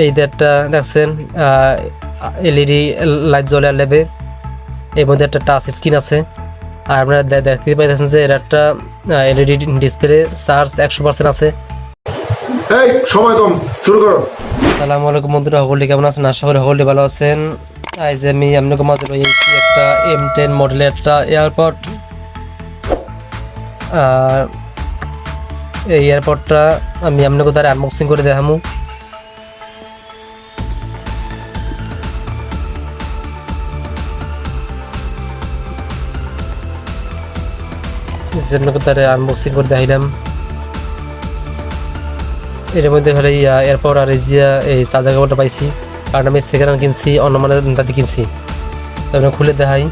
এই একটা দেখছেন এলইডি লাইট জ্বলে লেবে। এর মধ্যে একটা টাচ স্ক্রিন আছে। আর আপনারা দেখতে পাইতেছেন যে এর একটা এলইডি ডিসপ্লে, চার্জ 100% আছে। এই সময় কম, শুরু করো। আসসালামু আলাইকুম বন্ধুরা, সকলে কেমন আছেন? আশা করি সকলে ভালো আছেন। আজ আমি আপনাদের মাঝে লই এসেছি একটা M10 মডেলের একটা এয়ারপড। এই এয়ারপডটা আমি আপনাকে তার আনবক্সিং করে দেখামু। আপনাকে তার আনবক্সিং করে দেখাইলাম। এর মধ্যে হলে এয়ারপড আর এই চার্জার কেবলটা পাইছি, কারণ আমি সেকেন্ড হ্যান্ড কিনছি, অন্য মানে তাতে কিনছি। তারপরে খুলে দেখাই।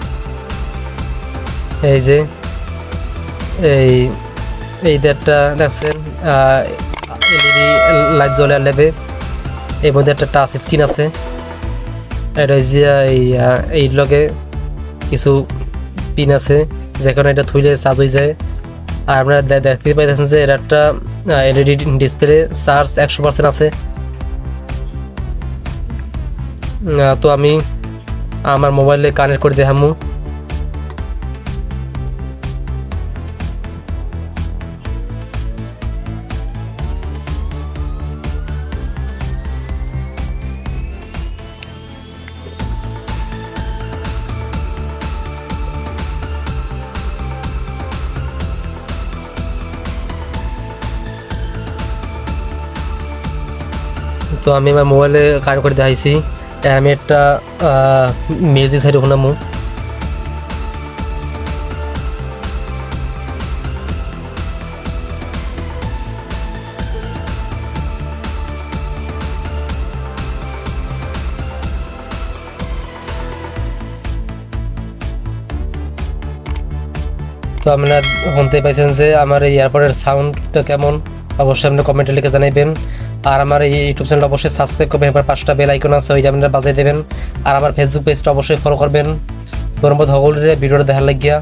এই যে এই একটা দেখছেন এলইডি লাইট জ্বলে লেবে। এর মধ্যে একটা টাচ স্ক্রিন আছে। এটা এই লগে কিছু পিন আছে, যেখানে এটা থুইলে চার্জ হয়ে যায়। আর আপনারা দেখতে পাইতেছেন যে এর একটা এলইডি ডিসপ্লে, চার্জ 100% আছে। তো আমি আমার মোবাইলে কানেক্ট করে দেখামু। তো আমি আমার মোবাইলে কানেক্ট করে দেখাইছি। আমি একটা মিউজিক সাইড শুনামু। তো আপনারা শুনতে পাইছেন যে আমার এই এয়ারপডের সাউন্ডটা কেমন, অবশ্যই আপনি কমেন্টে লিখে জানাইবেন। আর আমার এই ইউটিউব চ্যানেল অবশ্যই সাবস্ক্রাইব করবেন, এবার 5টা বেল আইকন আছে, ওইটা আপনারা বাজিয়ে দেবেন। আর আমার ফেসবুক পেজটা অবশ্যই ফলো করবেন। ধন্যবাদ সকলের ভিডিওটা দেখার লাগিয়া।